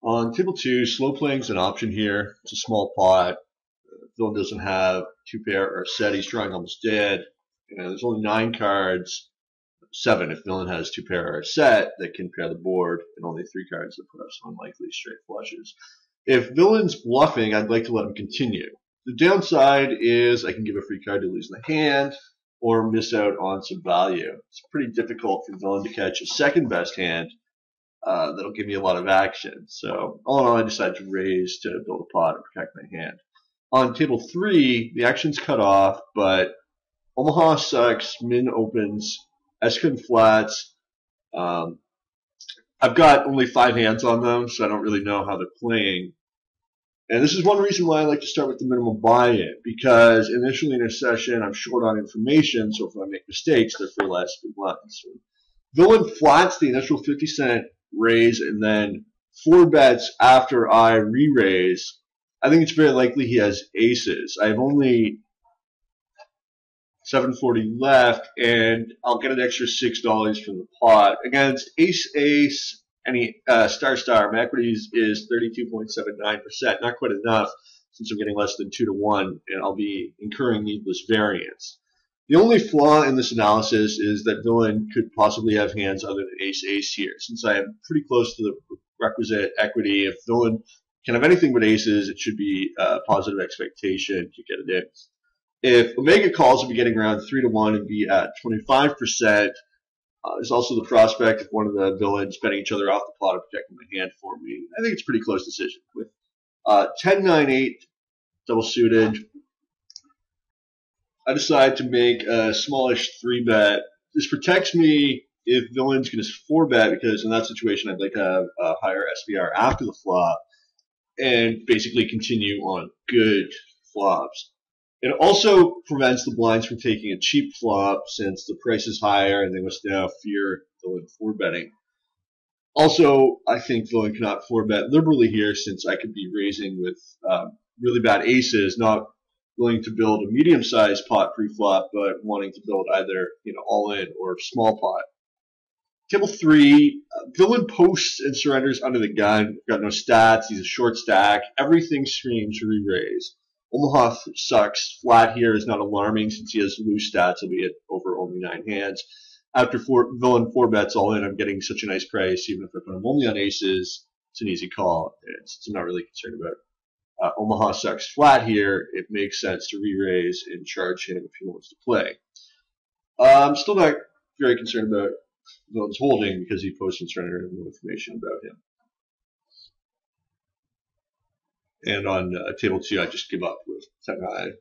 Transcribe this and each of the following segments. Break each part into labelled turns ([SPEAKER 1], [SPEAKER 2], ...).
[SPEAKER 1] On table two, slow playing is an option here. It's a small pot. Villain doesn't have two pair or a set. He's drawing almost dead. And there's only 9 cards. 7 if villain has two pair or a set that can pair the board, and only 3 cards that put up some unlikely straight flushes. If villain's bluffing, I'd like to let him continue. The downside is I can give a free card to lose in the hand or miss out on some value. It's pretty difficult for villain to catch a second best hand that'll give me a lot of action. So all in all, I decided to raise to build a pot and protect my hand. On table 3, the action's cut off, but Omaha sucks, min opens, S-Kun flats. I've got only 5 hands on them, so I don't really know how they're playing. And this is one reason why I like to start with the minimum buy-in, because initially in a session I'm short on information, so if I make mistakes, they're for less good ones. Villain flats the initial 50-cent raise and then 4 bets after I re-raise. I think it's very likely he has aces. I have only $7.40 left, and I'll get an extra $6 from the pot. Against ace, any star, my equities is 32.79%. Not quite enough since I'm getting less than 2 to 1, and I'll be incurring needless variance. The only flaw in this analysis is that villain could possibly have hands other than ace here. Since I am pretty close to the requisite equity, if villain can have anything but aces, it should be a positive expectation to get it in. If Omega calls, we'll be getting around 3 to 1 and be at 25%. There's also the prospect of one of the villains betting each other off the pot and protecting my hand for me. I think it's a pretty close decision. With 10-9-8 double suited, I decide to make a smallish 3-bet. This protects me if villain's going to 4-bet, because in that situation I'd like to have a higher SVR after the flop and basically continue on good flops. It also prevents the blinds from taking a cheap flop since the price is higher and they must now fear villain 4-betting. Also, I think villain cannot 4-bet liberally here since I could be raising with really bad aces, not willing to build a medium-sized pot pre-flop, but wanting to build either all-in or small pot. Table 3, villain posts and surrenders under the gun. Got no stats. He's a short stack. Everything screams re-raise. Omaha sucks. Flat here is not alarming since he has loose stats, albeit over only 9 hands. After villain 4-bets all in, I'm getting such a nice price. Even if I put him only on aces, it's an easy call. I'm not really concerned about Omaha sucks flat here. It makes sense to re-raise and charge him if he wants to play. I'm still not very concerned about villain's holding because he posts and surrender no information about him. And on table 2, I just give up with 10-9.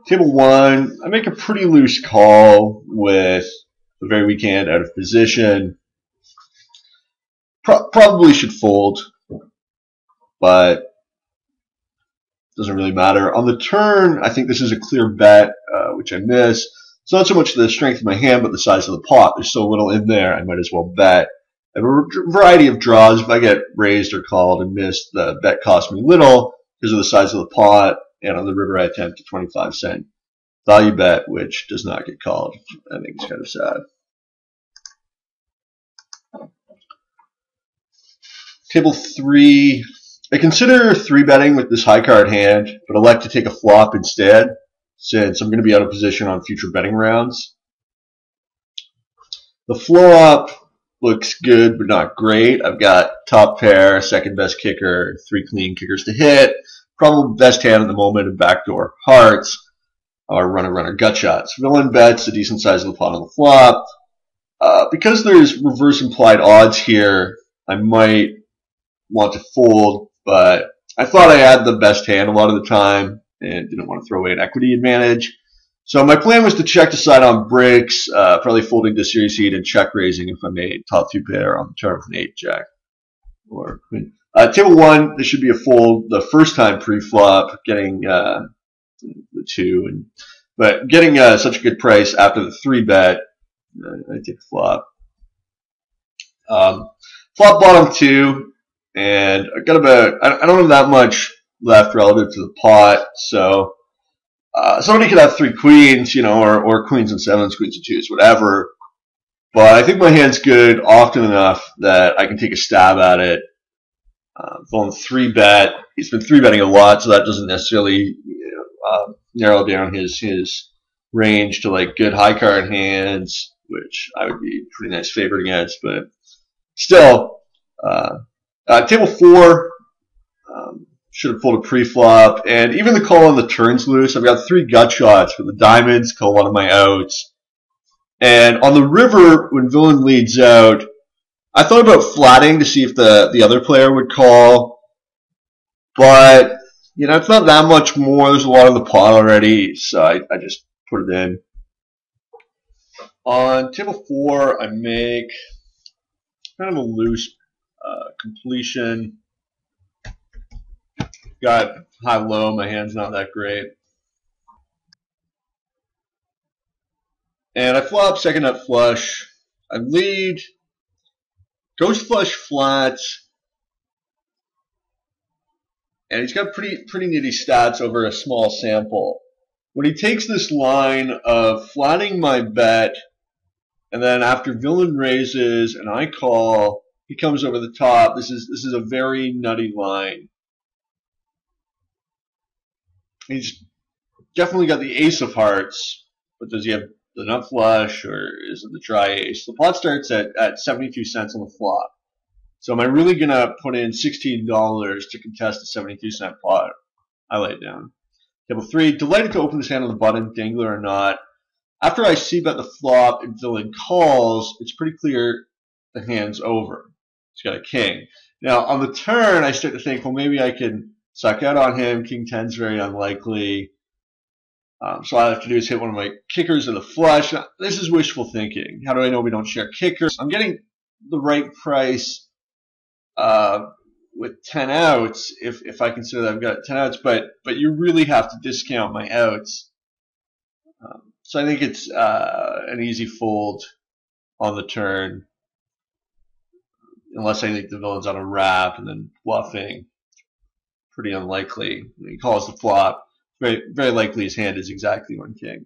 [SPEAKER 1] Table 1, I make a pretty loose call with the very weak hand out of position. Probably should fold, but doesn't really matter. On the turn, I think this is a clear bet, which I miss. It's not so much the strength of my hand, but the size of the pot. There's so little in there, I might as well bet. I have a variety of draws. If I get raised or called and missed, the bet costs me little because of the size of the pot. And on the river, I attempt a 25-cent value bet, which does not get called. I think it's kind of sad. Table 3. I consider 3-betting with this high card hand, but elect to take a flop instead, since I'm going to be out of position on future betting rounds. The flop looks good, but not great. I've got top pair, second best kicker, 3 clean kickers to hit. Probably best hand at the moment of backdoor hearts, or runner gut shots. Villain bets a decent size of the pot on the flop. Because there's reverse implied odds here, I might want to fold, but I thought I had the best hand a lot of the time and didn't want to throw away an equity advantage. So my plan was to check to side on breaks, probably folding to series seed and check raising if I made top 2 pair on the turn with an 8 jack or queen. Table 1, this should be a fold the first time pre-flop, getting the 2, but getting such a good price after the 3-bet, I take a flop. Flop bottom 2, and I got about, I don't have that much left relative to the pot, so Somebody could have three queens, or queens and sevens, queens and twos, whatever. But I think my hand's good often enough that I can take a stab at it. Going three bet. He's been three betting a lot, so that doesn't necessarily narrow down his range to like good high card hands, which I would be pretty nice favorite against. But still, table four. Should have pulled a pre-flop, and even the call on the turn's loose. I've got three gut shots for the diamonds, call one of my outs. And on the river, when villain leads out, I thought about flatting to see if the other player would call, but it's not that much more. There's a lot in the pot already, so I just put it in. On table four, I make kind of a loose completion. Got high-low. My hand's not that great. And I flop second nut flush. I lead. Goes flush flat. And he's got pretty nitty stats over a small sample. When he takes this line of flatting my bet, and then after villain raises and I call, he comes over the top. This is a very nutty line. He's definitely got the ace of hearts, but does he have the nut flush, or is it the dry ace? The pot starts at 72 cents on the flop. So am I really going to put in $16 to contest a 72-cent pot? I lay it down. Table three, delighted to open this hand on the button, dangler or not. After I c-bet the flop and villain calls, it's pretty clear the hand's over. He's got a king. Now, on the turn, I start to think, well, maybe I can suck out on him. King 10's very unlikely. So all I have to do is hit one of my kickers of the flush. Now, this is wishful thinking. How do I know we don't share kickers? I'm getting the right price with 10 outs if I consider that I've got 10 outs, but you really have to discount my outs. So I think it's an easy fold on the turn, unless I think the villain's on a wrap and then bluffing. Pretty unlikely. He calls the flop. Very, very likely his hand is exactly one king.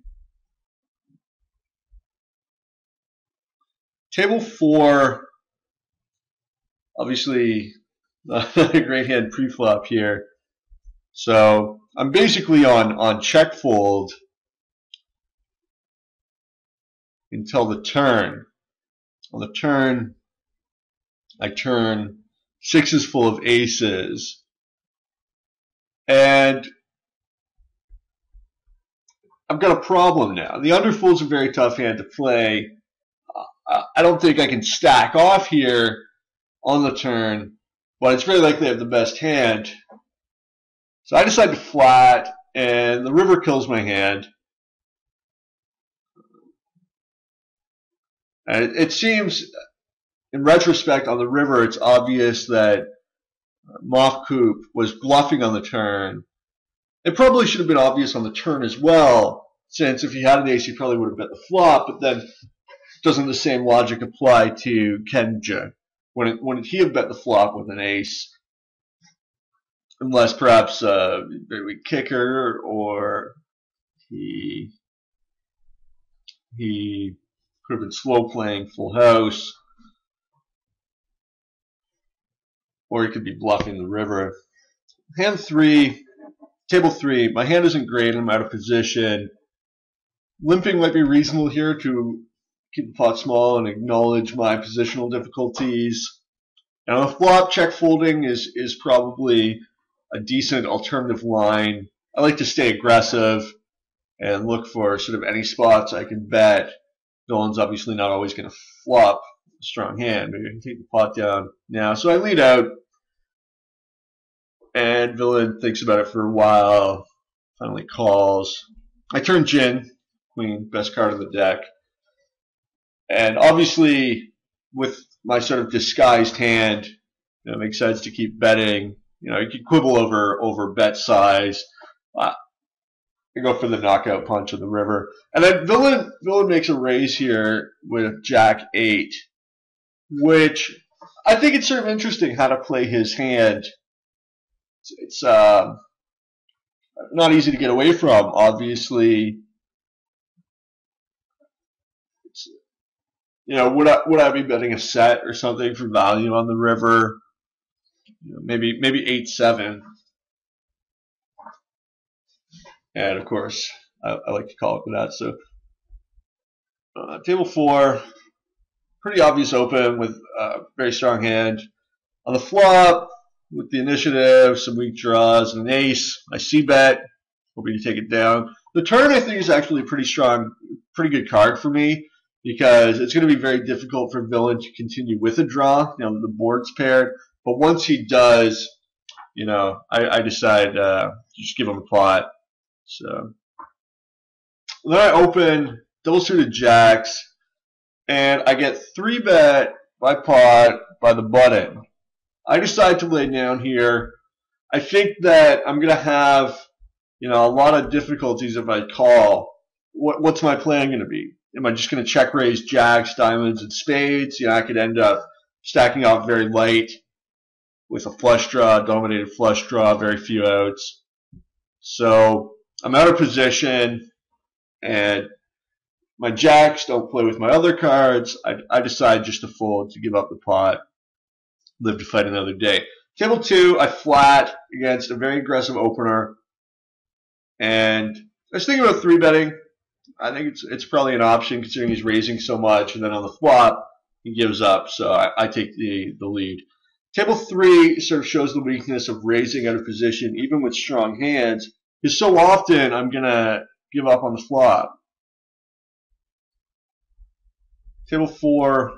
[SPEAKER 1] Table four, obviously not a great hand pre-flop here. So I'm basically on check fold until the turn. On the turn, I turn sixes full of aces. And I've got a problem now. The underfold's a very tough hand to play. I don't think I can stack off here on the turn, but it's very likely I have the best hand. So I decide to flat, and the river kills my hand. And it seems, in retrospect, on the river, it's obvious that Moff Coop was bluffing on the turn. It probably should have been obvious on the turn as well, since if he had an ace, he probably would have bet the flop, but then doesn't the same logic apply to Kenja? When he have bet the flop with an ace? Unless perhaps a very weak kicker, or he could have been slow playing full house, or he could be bluffing the river. Hand three, table three, my hand isn't great and I'm out of position. Limping might be reasonable here to keep the pot small and acknowledge my positional difficulties. And on the flop, check folding is probably a decent alternative line. I like to stay aggressive and look for sort of any spots I can bet. Villain's obviously not always going to flop a strong hand. Maybe I can take the pot down now. So I lead out, and villain thinks about it for a while, finally calls. I turn gin, queen, best card of the deck. And obviously, with my sort of disguised hand, it makes sense to keep betting. You could quibble over bet size. I go for the knockout punch of the river. And then villain makes a raise here with Jack 8, which I think it's sort of interesting how to play his hand. It's not easy to get away from. Obviously, it's, would I be betting a set or something for value on the river? Maybe 8-7, and of course I like to call it for that. So table 4, pretty obvious open with a very strong hand. On the flop, with the initiative, some weak draws, and an ace, I c-bet, hoping to take it down. The turn, I think, is actually a pretty strong, pretty good card for me, because it's going to be very difficult for villain to continue with a draw. The board's paired, but once he does, I decide to just give him a pot. So then I open double suited jacks, and I get 3-bet by pot by the button. I decide to lay down here. I think that I'm going to have, a lot of difficulties if I call. What's my plan going to be? Am I just going to check raise jacks, diamonds, and spades? I could end up stacking off very light with a flush draw, dominated flush draw, very few outs. So I'm out of position, and my jacks don't play with my other cards. I decide just to fold, to give up the pot, live to fight another day. Table 2, I flat against a very aggressive opener, and I was thinking about 3-betting. I think it's probably an option considering he's raising so much, and then on the flop he gives up, so I take the lead. Table 3 sort of shows the weakness of raising out of position, even with strong hands, because so often I'm going to give up on the flop. Table 4,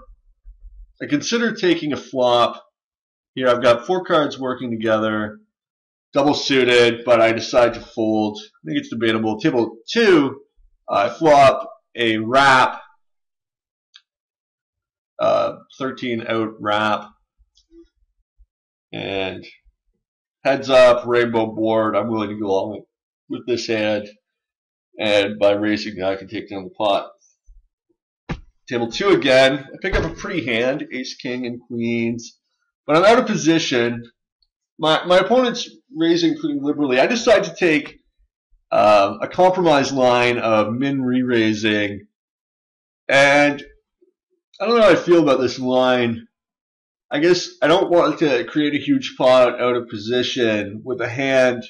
[SPEAKER 1] I consider taking a flop. Here I've got 4 cards working together, double suited, but I decide to fold. I think it's debatable. Table 2, I flop a wrap, 13 out wrap, and heads up, rainbow board. I'm willing to go along with this hand, and by raising I can take down the pot. Table 2 again, I pick up a pretty hand, ace, king, and queens, but I'm out of position. My opponent's raising pretty liberally. I decide to take a compromise line of min re-raising, and I don't know how I feel about this line. I guess I don't want to create a huge pot out of position with a hand,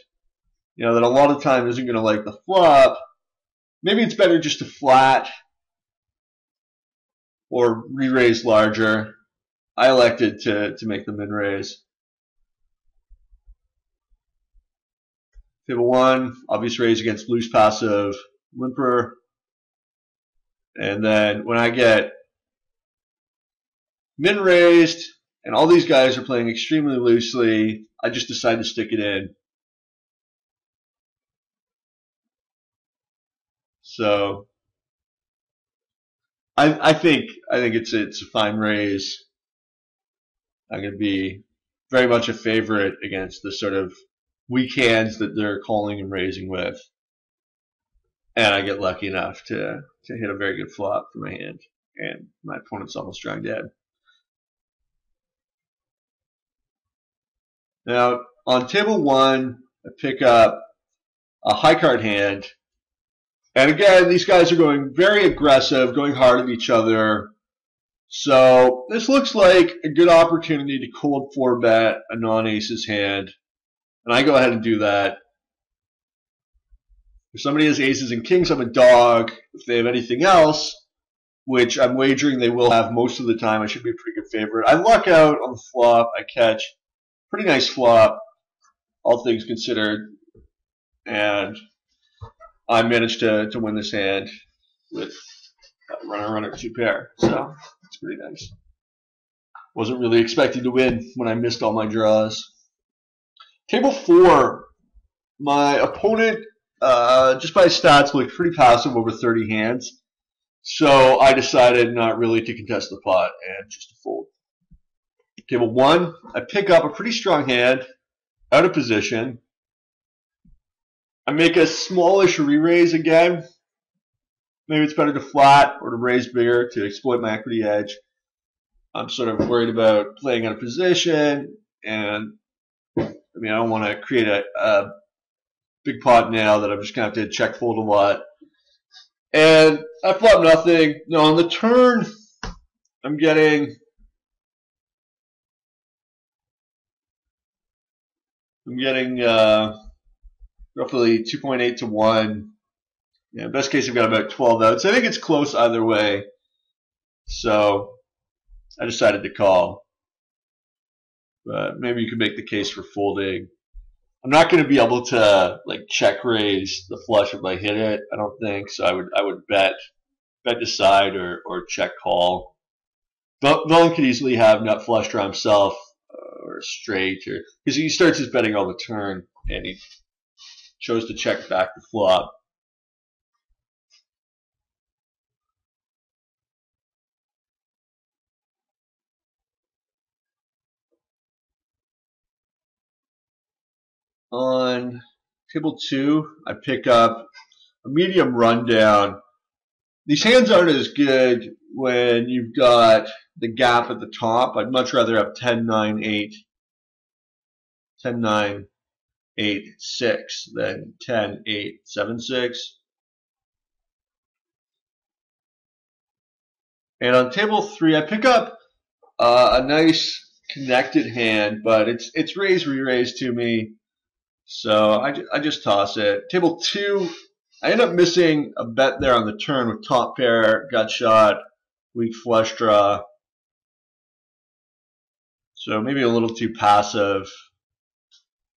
[SPEAKER 1] that a lot of time isn't going to like the flop. Maybe it's better just to flat or re-raise larger. I elected to make the min raise. Table 1, obvious raise against loose passive limper. And then when I get min raised and all these guys are playing extremely loosely, I just decide to stick it in. So I think it's a fine raise. I'm going to be very much a favorite against the sort of weak hands that they're calling and raising with, and I get lucky enough to hit a very good flop for my hand, and my opponent's almost drawing dead. Now on table 1, I pick up a high card hand, and again these guys are going very aggressive, going hard at each other. So this looks like a good opportunity to cold 4-bet a non-aces hand, and I go ahead and do that. If somebody has aces and kings, I'm a dog. If they have anything else, which I'm wagering they will have most of the time, I should be a pretty good favorite. I luck out on the flop. I catch pretty nice flop, all things considered, and I managed to win this hand with runner, 2 pair. So it's pretty nice. Wasn't really expecting to win when I missed all my draws. Table 4, my opponent, just by stats, looked pretty passive over 30 hands. So I decided not really to contest the pot and just to fold. Table 1, I pick up a pretty strong hand, out of position. I make a smallish re-raise again. Maybe it's better to flat or to raise bigger to exploit my equity edge. I'm sort of worried about playing out of position, and I don't want to create a big pot now that I'm just going to have to check fold a lot. And I flop nothing. No, on the turn, I'm getting roughly 2.8 to 1. Yeah, best case, I've got about 12 outs. I think it's close either way. So I decided to call. But maybe you could make the case for folding. I'm not going to be able to like check raise the flush if I hit it. I don't think so. I would bet decide or check call. Villain could easily have nut flush draw himself or straight, or because he starts his betting on the turn and he chose to check back the flop. On table 2, I pick up a medium rundown. These hands aren't as good when you've got the gap at the top. I'd much rather have 10-9-8, 10-9-8-6 than 10-8-7-6. And on table 3, I pick up a nice connected hand, but it's raise re-raise to me. So I just toss it. Table 2, I end up missing a bet there on the turn with top pair, gut shot, weak flush draw. So maybe a little too passive.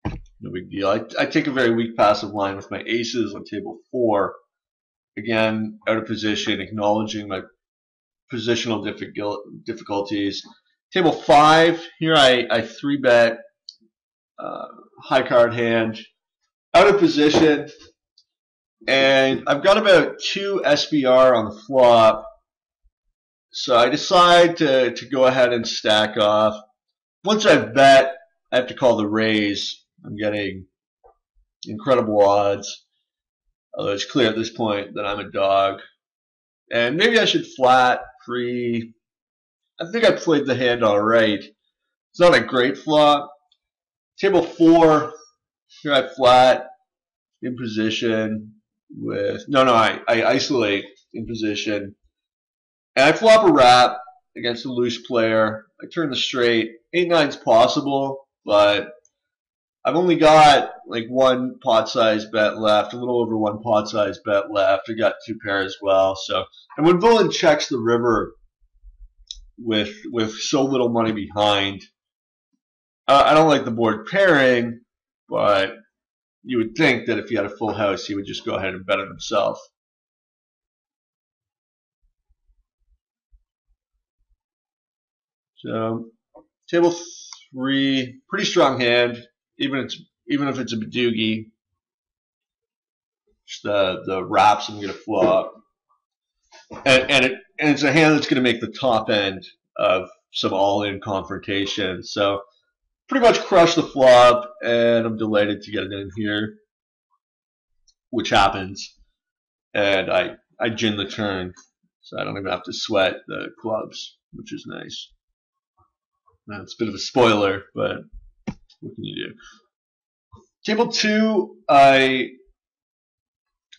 [SPEAKER 1] No big deal. I take a very weak passive line with my aces on table 4. Again, out of position, acknowledging my positional difficulties. Table 5, here I 3-bet. High card hand, out of position, and I've got about 2 SBR on the flop, so I decide to go ahead and stack off. Once I've bet, I have to call the raise. I'm getting incredible odds, although it's clear at this point that I'm a dog. And maybe I should flat, free. I think I played the hand all right. It's not a great flop. Table 4, here I flat, in position with, I isolate in position. And I flop a wrap against a loose player. I turn the straight. 8-9's possible, but I've only got like 1 pot size bet left, a little over 1 pot size bet left. I got 2 pair as well. So, and when villain checks the river with so little money behind, I don't like the board pairing, but you would think that if he had a full house, he would just go ahead and bet it himself. So, table 3, pretty strong hand, even if it's a badoogie. Just the wraps I'm gonna flop, and it's a hand that's gonna make the top end of some all-in confrontation. So, pretty much crush the flop, and I'm delighted to get it in here, which happens. And I gin the turn, so I don't even have to sweat the clubs, which is nice. Now, it's a bit of a spoiler, but what can you do? Table 2, I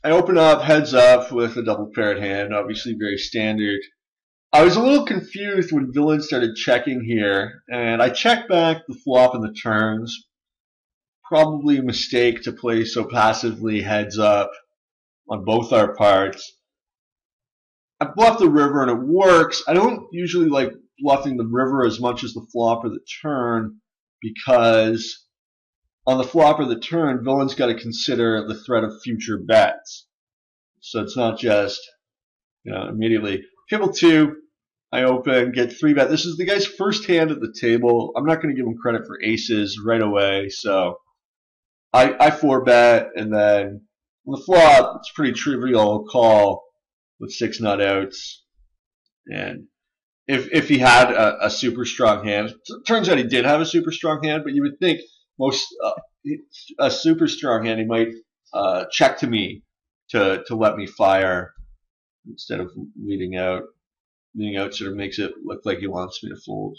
[SPEAKER 1] open up heads up with a double paired hand, obviously very standard. I was a little confused when villain started checking here, and I checked back the flop and the turns. Probably a mistake to play so passively heads up on both our parts. I bluff the river and it works. I don't usually like bluffing the river as much as the flop or the turn, because on the flop or the turn, villain's got to consider the threat of future bets. So it's not just, immediately. Table 2, I open, get 3-bet. This is the guy's first hand at the table. I'm not going to give him credit for aces right away, so I 4-bet, and then on the flop, it's pretty trivial call with 6 nut outs. And if he had a super strong hand, it turns out he did have a super strong hand, but you would think a super strong hand, he might check to me to let me fire instead of leading out. Leading out sort of makes it look like he wants me to fold.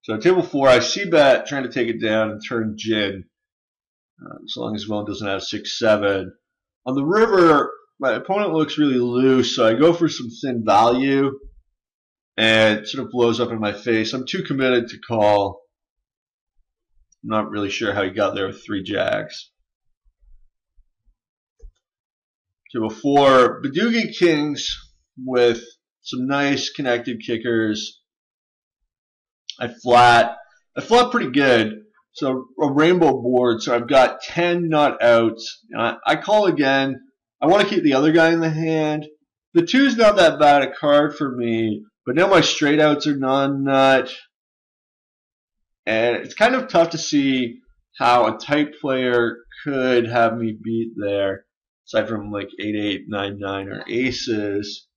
[SPEAKER 1] So table 4, I c-bet, trying to take it down and turn gin, as long as villain doesn't have 6-7. On the river, my opponent looks really loose, so I go for some thin value, and it sort of blows up in my face. I'm too committed to call. I'm not really sure how he got there with 3 jacks. Table 4, Badoogie Kings with some nice connected kickers. I flat pretty good. So a rainbow board, so I've got 10 nut outs. And I call again. I want to keep the other guy in the hand. The 2's not that bad a card for me, but now my straight outs are non-nut. And it's kind of tough to see how a tight player could have me beat there, aside from like 8-8, 9-9, or aces.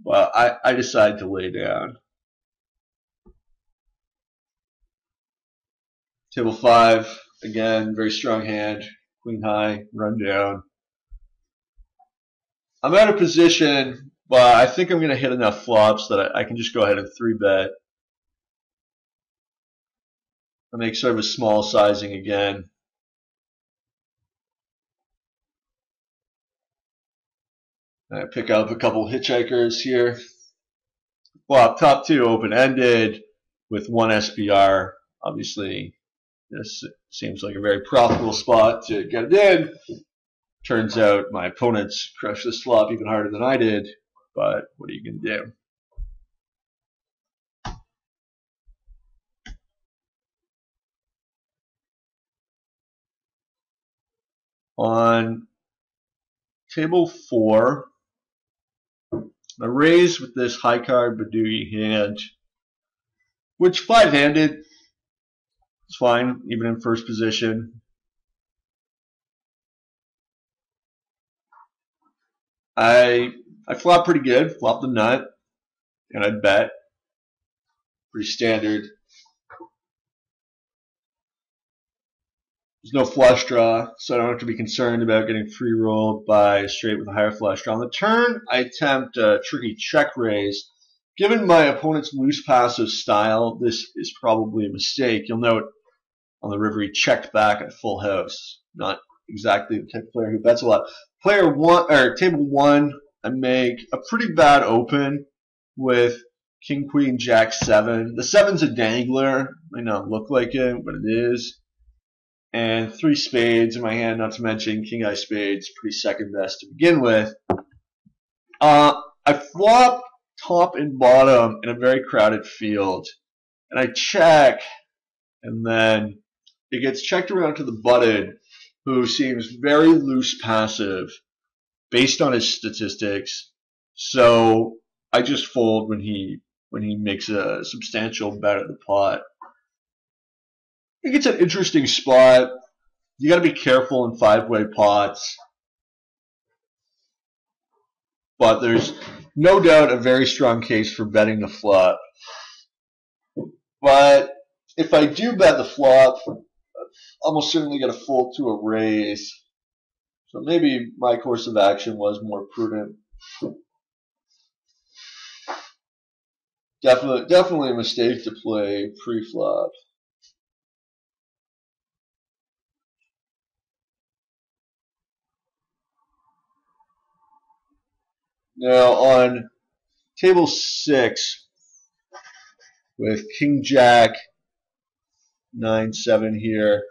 [SPEAKER 1] Well, I decide to lay down. Table 5, again, very strong hand. Queen high, run down. I'm out of position, but I think I'm going to hit enough flops that I can just go ahead and 3-bet. I make sort of a small sizing again. I pick up a couple hitchhikers here. Flop top 2 open-ended with 1 SPR. Obviously, this seems like a very profitable spot to get it in. Turns out my opponents crushed this flop even harder than I did, but what are you going to do? On table 4, I raise with this high card Badoogie hand, which 5-handed is fine, even in first position. I flop pretty good, flop the nut, and I bet. Pretty standard. There's no flush draw, so I don't have to be concerned about getting free rolled by a straight with a higher flush draw. On the turn, I attempt a tricky check raise. Given my opponent's loose passive style, this is probably a mistake. You'll note on the river he checked back at full house. Not exactly the type of player who bets a lot. Player 1 or table 1, I make a pretty bad open with King Queen Jack 7. The 7's a dangler. Might not look like it, but it is. And 3 spades in my hand, not to mention King Eye spades, pretty second best to begin with. I flop top and bottom in a very crowded field, and I check, and then it gets checked around to the button, who seems very loose passive based on his statistics. So I just fold when he makes a substantial bet at the pot. I think it's an interesting spot. You got to be careful in 5-way pots, but there's no doubt a very strong case for betting the flop. But if I do bet the flop, I'm almost certainly going to fold to a raise. So maybe my course of action was more prudent. Definitely a mistake to play pre-flop. Now on table 6 with King Jack 9-7 here,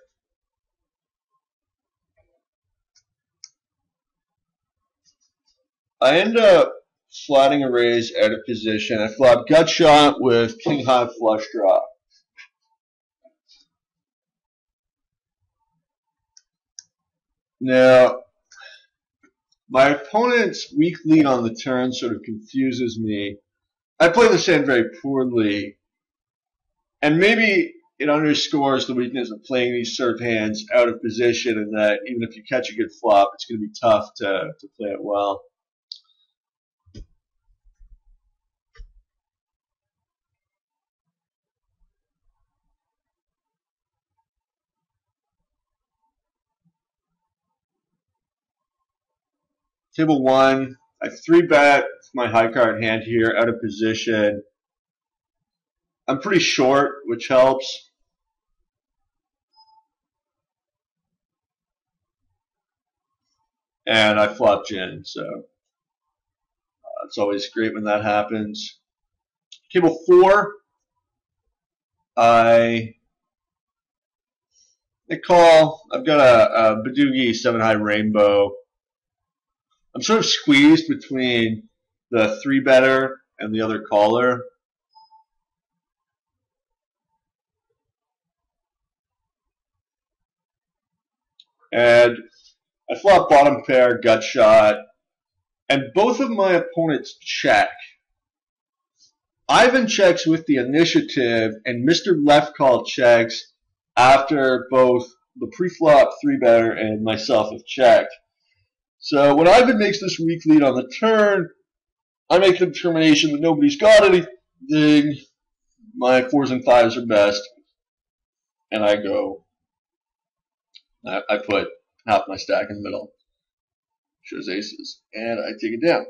[SPEAKER 1] I end up flatting a raise out of position. I flop gut shot with King High flush draw. Now, my opponent's weak lead on the turn sort of confuses me. I play this hand very poorly, and maybe it underscores the weakness of playing these sort of hands out of position, and that even if you catch a good flop, it's going to be tough to play it well. Table 1, I 3-bet my high card hand here out of position. I'm pretty short, which helps. And I flop gin, so it's always great when that happens. Table 4, I call. I've got a Badugi 7-high rainbow. I'm sort of squeezed between the 3-better and the other caller. And I flop bottom pair, gut shot, and both of my opponents check. Ivan checks with the initiative, and Mr. Left Call checks after both the pre-flop 3-better and myself have checked. So when Ivan makes this weak lead on the turn, I make the determination that nobody's got anything. My 4s and 5s are best, and I go. I put half my stack in the middle. Shows aces, and I take it down.